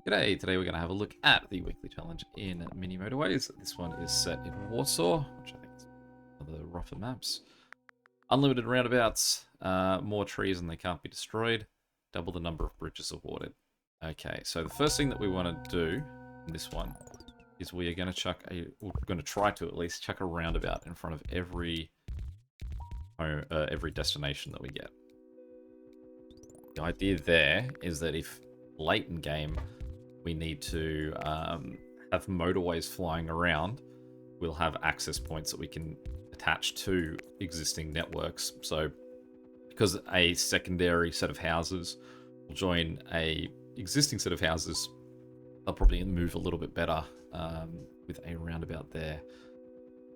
G'day, today we're going to have a look at the weekly challenge in Mini Motorways. This one is set in Warsaw, which I think is one of the rougher maps. Unlimited roundabouts, more trees and they can't be destroyed, double the number of bridges awarded. Okay, so the first thing that we want to do in this one is we are going to we're going to try to at least chuck a roundabout in front of every destination that we get. The idea there is that if late in game we need to have motorways flying around, we'll have access points that we can attach to existing networks. So because a secondary set of houses will join a existing set of houses, they'll probably move a little bit better with a roundabout there.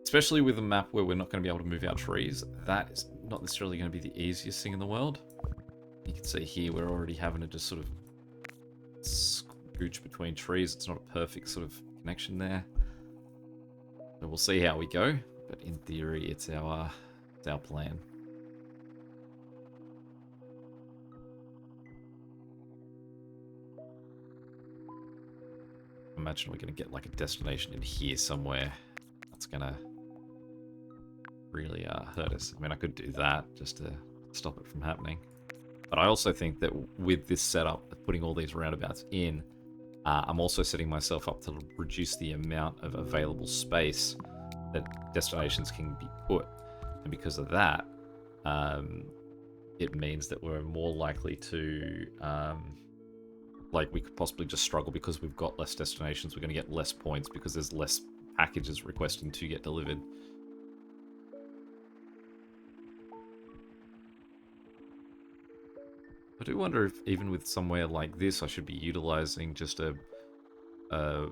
Especially with a map where we're not going to be able to move our trees, that is not necessarily going to be the easiest thing in the world. You can see here we're already having to just sort of scooch between trees. It's not a perfect sort of connection there. So we'll see how we go, but in theory it's our plan. Imagine we're going to get like a destination in here somewhere. That's going to really hurt us. I mean, I could do that just to stop it from happening. But I also think that with this setup, putting all these roundabouts in, I'm also setting myself up to reduce the amount of available space that destinations can be put. And because of that, it means that we're more likely to, like we could possibly just struggle because we've got less destinations. We're going to get less points because there's less packages requesting to get delivered. I do wonder if even with somewhere like this, I should be utilizing just a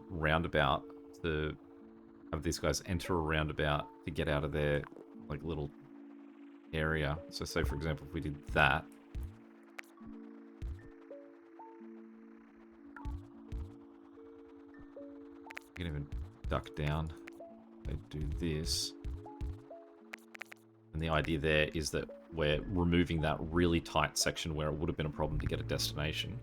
roundabout to have these guys enter a roundabout to get out of their like little area. So say for example, if we did that. You can even duck down. They do this. And the idea there is that we're removing that really tight section where it would have been a problem to get a destination.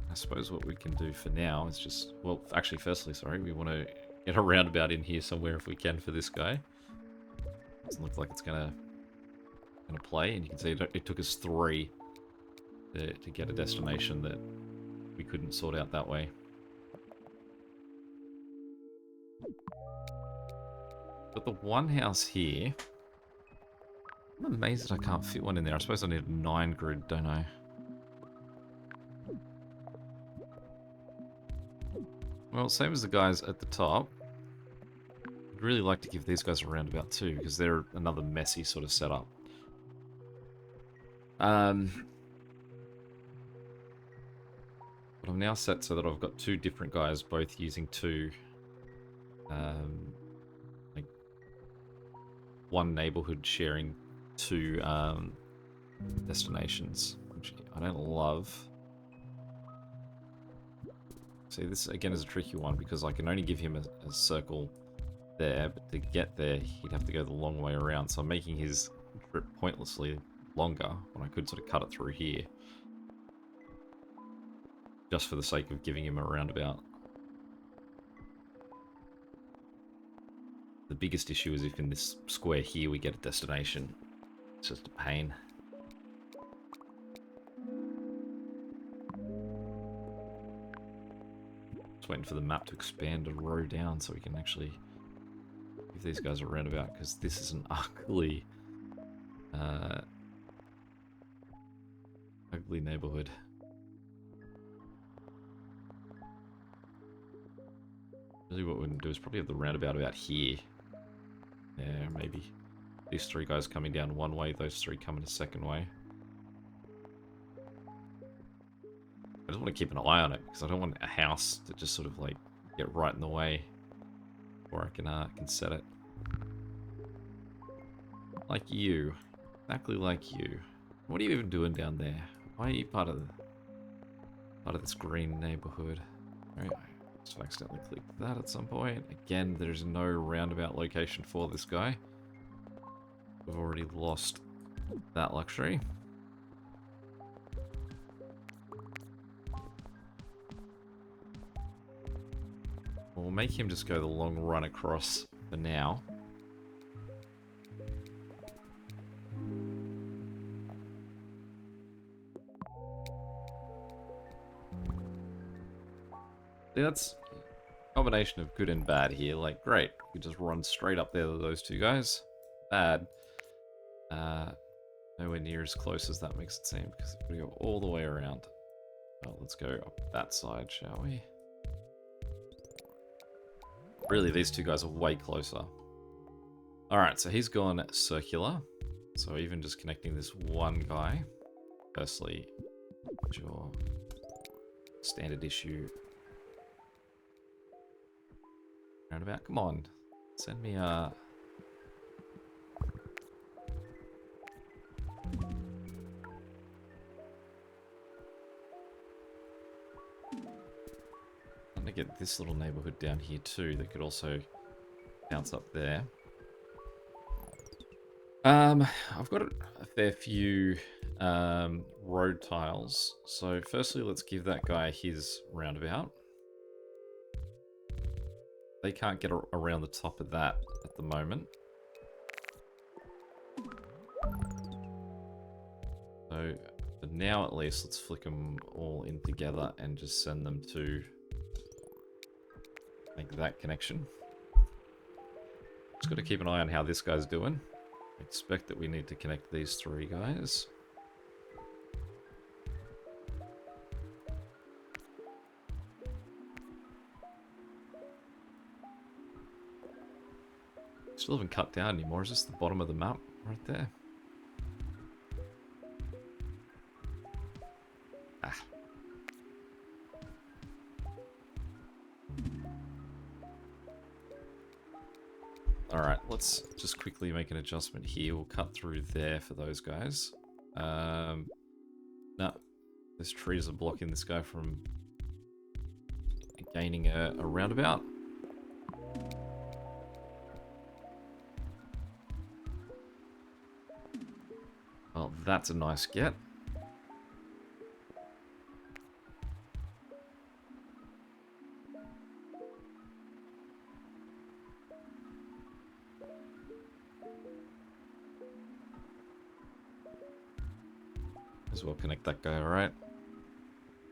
I suppose what we can do for now is just, well, actually, firstly, sorry, we want to get a roundabout in here somewhere if we can for this guy. Doesn't look like it's gonna play, and you can see it took us 3 to get a destination that we couldn't sort out that way. But the one house here, I'm amazed that I can't fit one in there. I suppose I need a 9 grid, don't I? Well, same as the guys at the top. I'd really like to give these guys a roundabout too, because they're another messy sort of setup. But I'm now set so that I've got 2 different guys, both using 2, like one neighborhood sharing 2 destinations, which I don't love. See, this again is a tricky one because I can only give him a circle there, but to get there, he'd have to go the long way around. So I'm making his trip pointlessly longer when I could sort of cut it through here. Just for the sake of giving him a roundabout. The biggest issue is if in this square here we get a destination. It's just a pain. Just waiting for the map to expand a row down so we can actually give these guys a roundabout, because this is an ugly, ugly neighborhood. Really what we're going to do is probably have the roundabout about here. Yeah, maybe. These 3 guys coming down one way, those 3 coming a second way. I just want to keep an eye on it, because I don't want a house to just sort of like get right in the way before I can set it. Like you. Exactly like you. What are you even doing down there? Why are you part of this green neighborhood? Right. So I accidentally clicked that at some point. Again, there's no roundabout location for this guy. We've already lost that luxury. we'll make him just go the long run across for now. See, that's a combination of good and bad here. Like, great, we just run straight up there to those two guys. Bad. Nowhere near as close as that makes it seem, because we go all the way around. Well, let's go up that side, shall we? Really, these two guys are way closer. Alright, so he's gone circular. So even just connecting this one guy. Firstly, your standard issue roundabout. Come on, send me a... I'm gonna get this little neighborhood down here too that could also bounce up there. I've got a fair few road tiles. So firstly, let's give that guy his roundabout. They can't get around the top of that at the moment. So for now at least, let's flick them all in together and just send them to make that connection. Just got to keep an eye on how this guy's doing. I expect that we need to connect these three guys. Still haven't cut down anymore. Is this the bottom of the map right there? Ah. Alright, let's just quickly make an adjustment here. We'll cut through there for those guys. No, those trees are blocking this guy from gaining a roundabout. Well, that's a nice get. As well connect that guy, alright?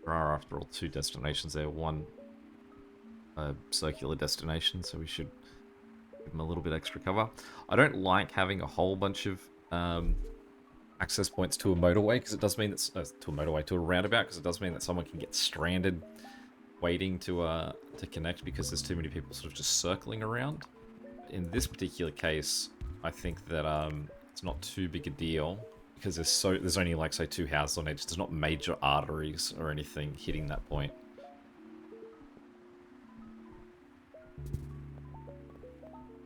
There are, after all, two destinations there. One circular destination, so we should give him a little bit extra cover. I don't like having a whole bunch of access points to a motorway, because it does mean that to a roundabout, because it does mean that someone can get stranded waiting to connect because there's too many people sort of just circling around. In this particular case, I think that it's not too big a deal, because there's only, like, say, two houses on each. There's not major arteries or anything hitting that point.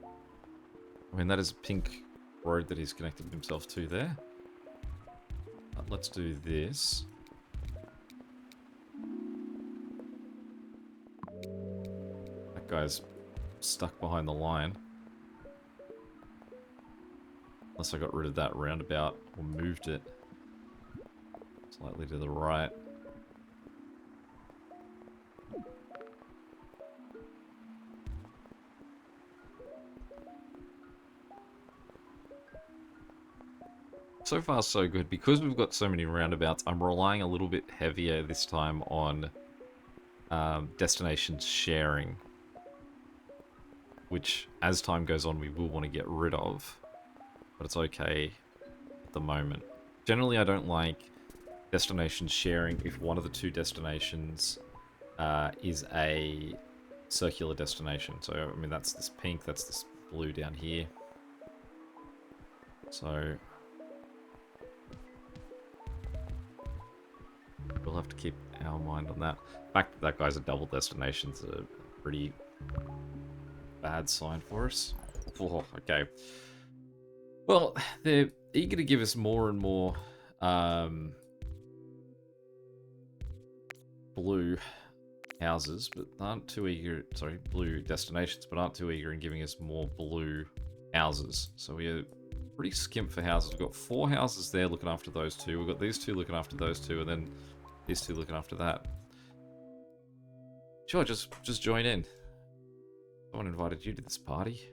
I mean, that is a pink road that he's connected himself to there. But let's do this. That guy's stuck behind the line. Unless I got rid of that roundabout or moved it slightly to the right. So far so good. Because we've got so many roundabouts, I'm relying a little bit heavier this time on destination sharing, which as time goes on we will want to get rid of. But it's okay at the moment. Generally, I don't like destination sharing if one of the two destinations is a circular destination. So, I mean, that's this pink, that's this blue down here. So, we'll have to keep our mind on that. The fact that that guy's a double destination is a pretty bad sign for us. Oh, okay. Well, they're eager to give us more and more blue houses, but aren't too eager, sorry, blue destinations, but aren't too eager in giving us more blue houses. So we're pretty skimp for houses. We've got 4 houses there looking after those two. We've got these 2 looking after those 2, and then these 2 looking after that. Sure, just join in. Someone invited you to this party.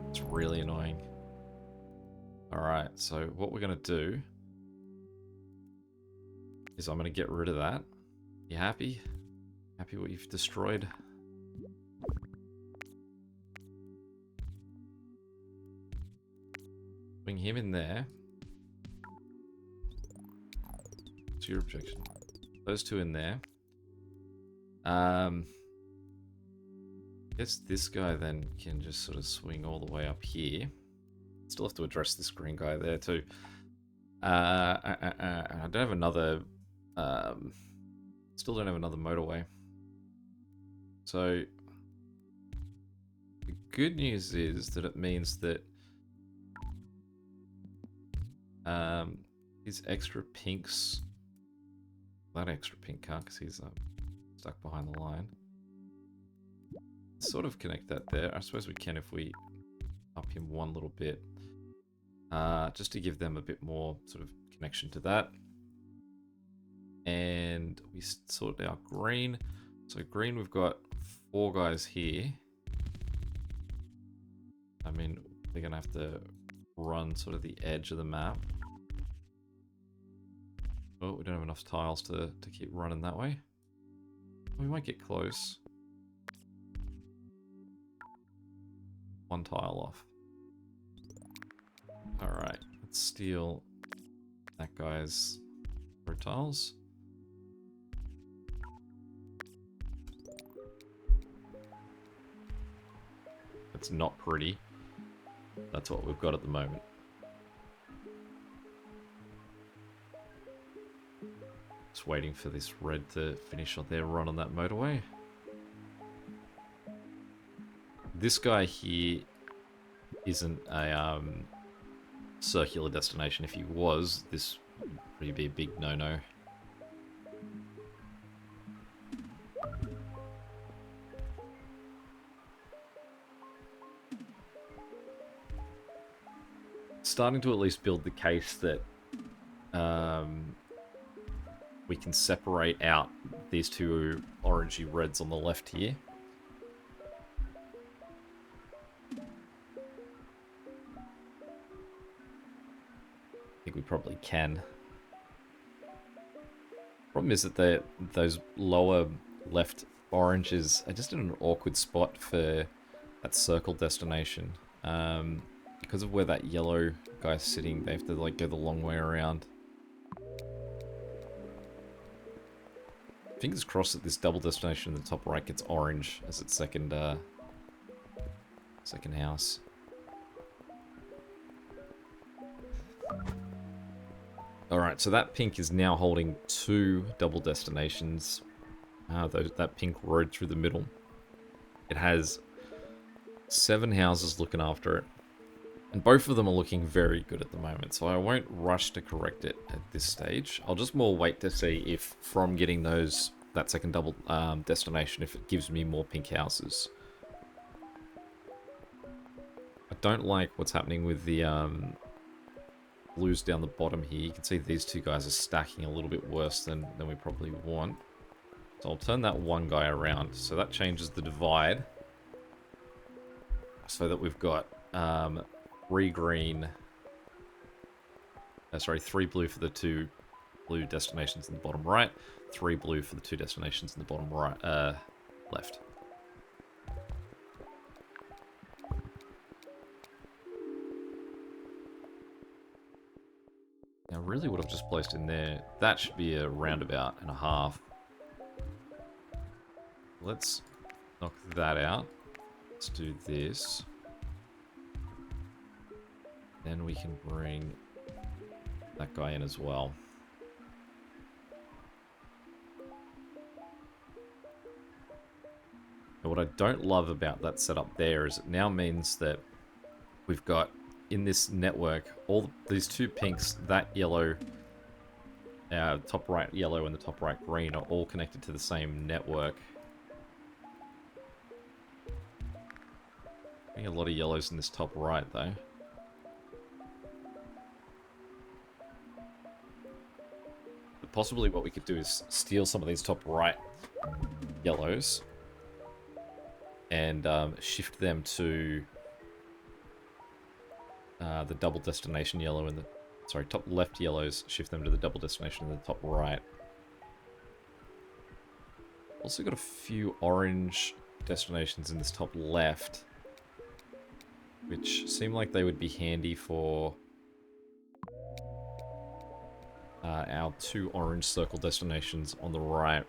It's really annoying. Alright, so what we're going to do is I'm going to get rid of that. You happy? Happy what you've destroyed? Bring him in there. What's your objection? Those two in there. Guess this guy then can just sort of swing all the way up here. Still have to address this green guy there too. I don't have another. Still don't have another motorway. So the good news is that it means that these extra pinks, that extra pink can't because he's stuck behind the line. Sort of connect that there. I suppose we can if we up him one little bit, just to give them a bit more sort of connection to that. And we sort out green. So green, we've got 4 guys here. I mean, they're gonna have to run sort of the edge of the map. Oh, we don't have enough tiles to keep running that way. We might get close. 1 tile off. Alright, let's steal that guy's road tiles. It's not pretty. That's what we've got at the moment. Just waiting for this red to finish on their run on that motorway. This guy here isn't a circular destination. If he was, this would probably be a big no-no. Starting to at least build the case that we can separate out these two orangey reds on the left here. I think we probably can. Problem is that those lower left oranges are just in an awkward spot for that circle destination. Because of where that yellow guy's sitting, they have to like go the long way around. Fingers crossed that this double destination in the top right gets orange as its second house. Alright, so that pink is now holding 2 double destinations. That pink road through the middle. It has 7 houses looking after it. And both of them are looking very good at the moment, so I won't rush to correct it at this stage. I'll just more wait to see if from getting that second double destination, if it gives me more pink houses. I don't like what's happening with the blues down the bottom here. You can see these 2 guys are stacking a little bit worse than we probably want. So I'll turn that one guy around. So that changes the divide. So that we've got 3 green. Sorry, 3 blue for the 2 blue destinations in the bottom right. 3 blue for the 2 destinations in the bottom right, left. Now, really what I've just placed in there, that should be a roundabout and a half. Let's knock that out. Let's do this. Then we can bring that guy in as well. And what I don't love about that setup there is it now means that we've got in this network all these 2 pinks, that yellow, top right yellow and the top right green are all connected to the same network. I think a lot of yellows in this top right though. Possibly what we could do is steal some of these top right yellows and shift them to the double destination yellow and the... Sorry, top left yellows, shift them to the double destination in the top right. Also got a few orange destinations in this top left, which seem like they would be handy for our 2 orange circle destinations on the right.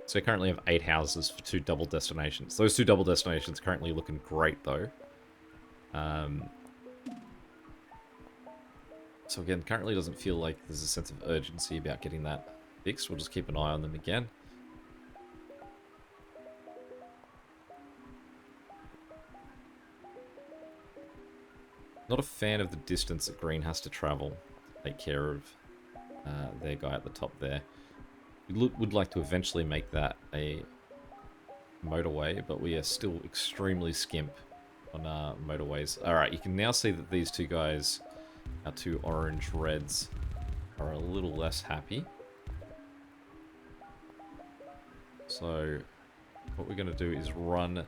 So we currently have 8 houses for 2 double destinations. Those 2 double destinations currently looking great though. So again, currently doesn't feel like there's a sense of urgency about getting that fixed. We'll just keep an eye on them again. Not a fan of the distance that green has to travel to take care of their guy at the top there. We would like to eventually make that a motorway, but we are still extremely skimp on motorways. Alright, you can now see that these 2 guys, our 2 orange reds, are a little less happy. So what we're going to do is run the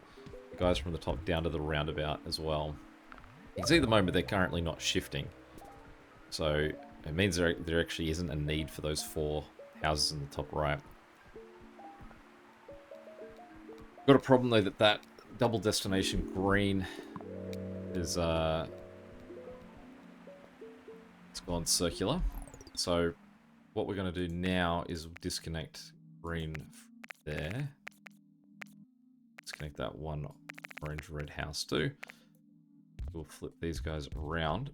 guys from the top down to the roundabout as well. You can see at the moment they're currently not shifting. So it means there actually isn't a need for those 4 houses in the top right. Got a problem though that double destination green is it's gone circular. So what we're going to do now is disconnect green there. Disconnect that 1 orange red house too. We'll flip these guys around.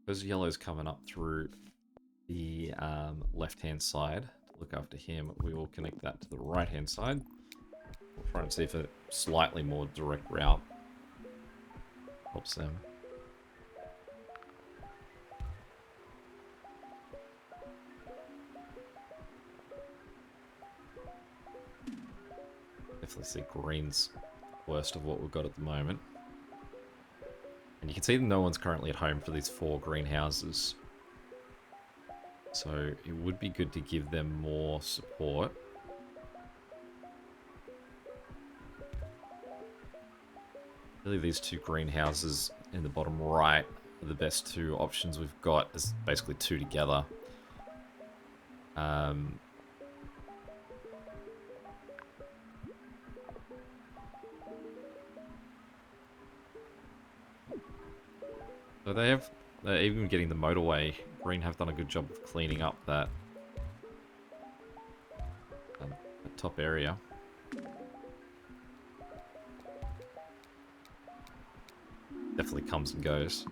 There's yellow's coming up through the left-hand side to look after him. We will connect that to the right-hand side. We'll try and see if a slightly more direct route helps them. Definitely see green's worst of what we've got at the moment. And you can see that no one's currently at home for these 4 greenhouses. So it would be good to give them more support. Really these 2 greenhouses in the bottom right are the best 2 options we've got. There's basically 2 together. So they have, even getting the motorway, green have done a good job of cleaning up that top area. Definitely comes and goes.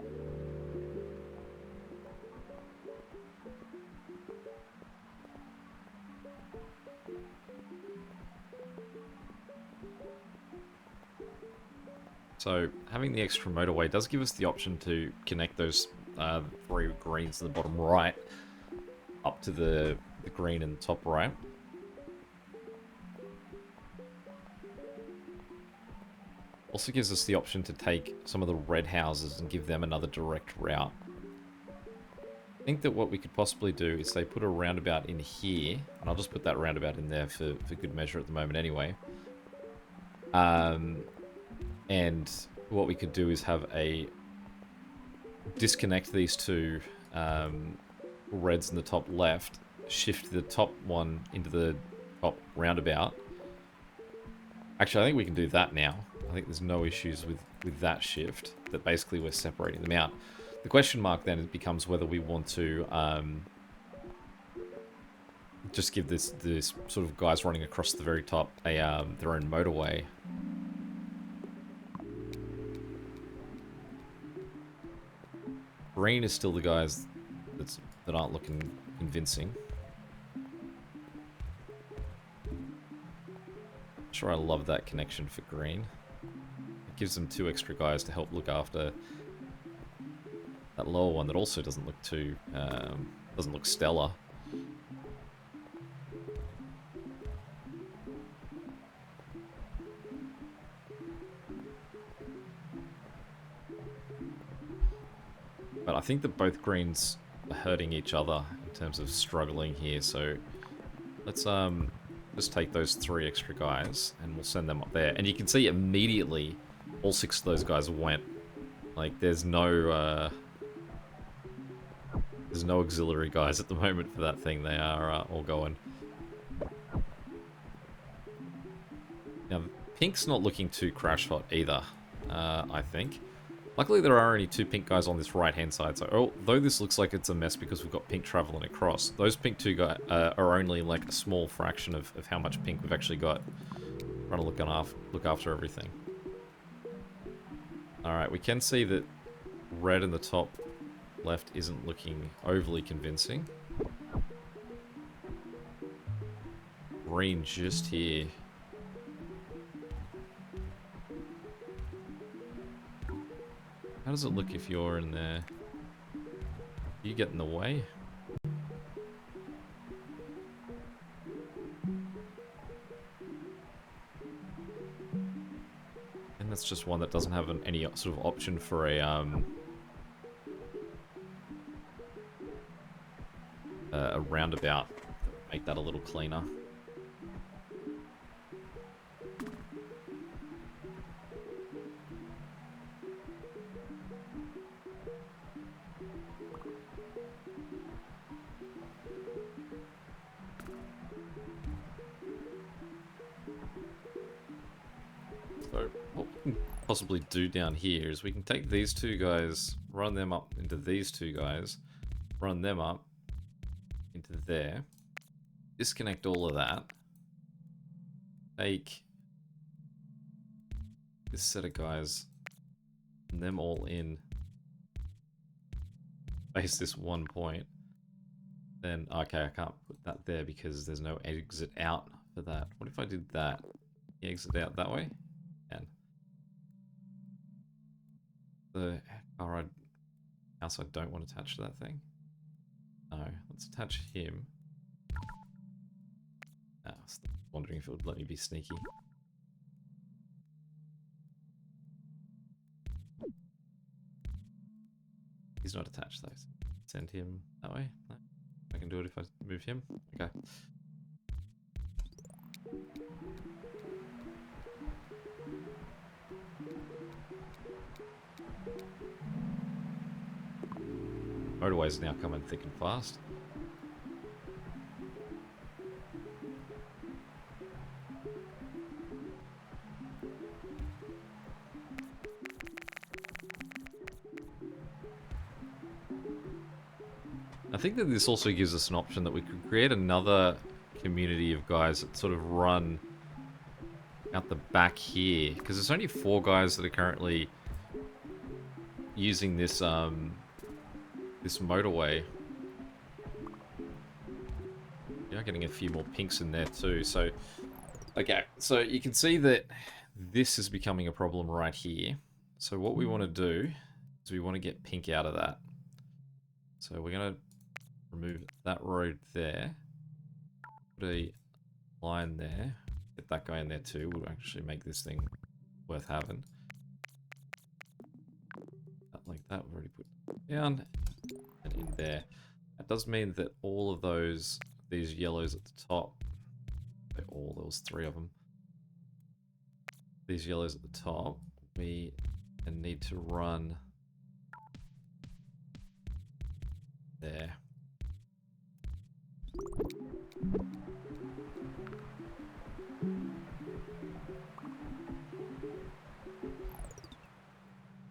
So having the extra motorway does give us the option to connect those 3 greens in the bottom right up to the green in the top right. Also gives us the option to take some of the red houses and give them another direct route. I think that what we could possibly do is say put a roundabout in here, and I'll just put that roundabout in there for good measure at the moment anyway. And what we could do is have a disconnect these 2 reds in the top left, shift the top one into the top roundabout. Actually, I think we can do that now. I think there's no issues with that shift, that basically we're separating them out. The question mark then becomes whether we want to just give this sort of guys running across the very top their own motorway. Green is still the guys that aren't looking convincing. Sure, I love that connection for green. It gives them 2 extra guys to help look after that lower one that also doesn't look too doesn't look stellar. But I think that both greens hurting each other in terms of struggling here. So let's just take those 3 extra guys and we'll send them up there. And you can see immediately all 6 of those guys went. Like there's no auxiliary guys at the moment for that thing. They are all going. Now pink's not looking too crash hot either, I think. Luckily there are only 2 pink guys on this right hand side, so although this looks like it's a mess because we've got pink traveling across, those pink 2 guys are only like a small fraction of how much pink we've actually got. Trying to look after everything. Alright, we can see that red in the top left isn't looking overly convincing. Green just here. How does it look if you're in there? You get in the way? And that's just one that doesn't have any sort of option for a roundabout. Make that a little cleaner. So what we can possibly do down here is we can take these 2 guys, run them up into these 2 guys, run them up into there, disconnect all of that, take this set of guys, and them all in, face this one point, then, okay, I can't put that there because there's no exit out for that. What if I did that? The exit out that way? And the house I don't want attached to that thing. No, let's attach him. I was wondering if it would let me be sneaky. He's not attached though. So send him that way. No, I can do it if I move him. Okay. Motorways now coming thick and fast. I think that this also gives us an option that we could create another community of guys that sort of run out the back here, because there's only 4 guys that are currently using this this motorway. Yeah, getting a few more pinks in there too. So, okay, so you can see that this is becoming a problem right here. So what we want to do is we want to get pink out of that. So we're going to remove that road there. Put a line there. Get that guy in there too. We'll actually make this thing worth having. Like that, we've already put down and in there. That does mean that all of these yellows at the top, there was 3 of them. These yellows at the top, we need to run there.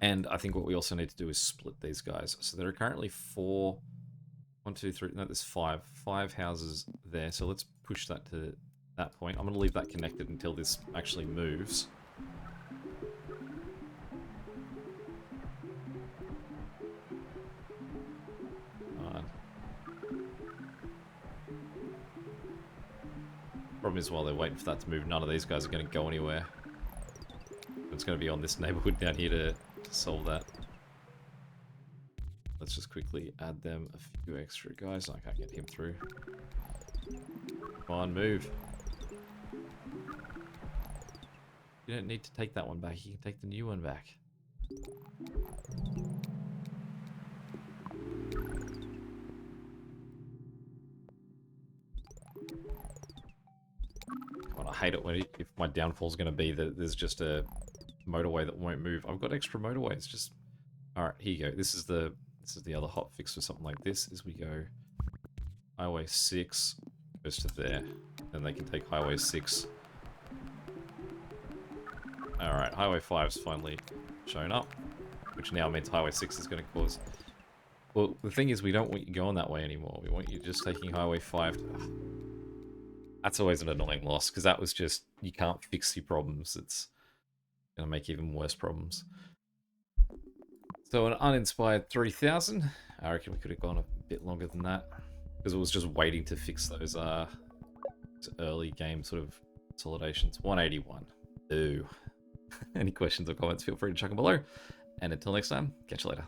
And I think what we also need to do is split these guys. So there are currently 4, 1, 2, 3, no, there's 5 houses there. So let's push that to that point. I'm going to leave that connected until this actually moves. Problem is, while they're waiting for that to move, none of these guys are going to go anywhere. It's going to be on this neighborhood down here to solve that. Let's just quickly add them a few extra guys. I can't get him through. Come on, move. You don't need to take that one back. You can take the new one back. I hate it when if my downfall is going to be that there's just a motorway that won't move. I've got extra motorways. Just all right. Here you go. This is the other hot fix for something like this. Is we go Highway 6 goes to there, then they can take Highway 6. All right. Highway 5's finally shown up, which now means Highway 6 is going to cause. Well, the thing is, we don't want you going that way anymore. We want you just taking Highway 5. That's always an annoying loss, because that was just, you can't fix your problems. It's going to make even worse problems. So an uninspired 3000. I reckon we could have gone a bit longer than that, because it was just waiting to fix those early game sort of consolidations. 181. Ooh. Any questions or comments, feel free to chuck them below. And until next time, catch you later.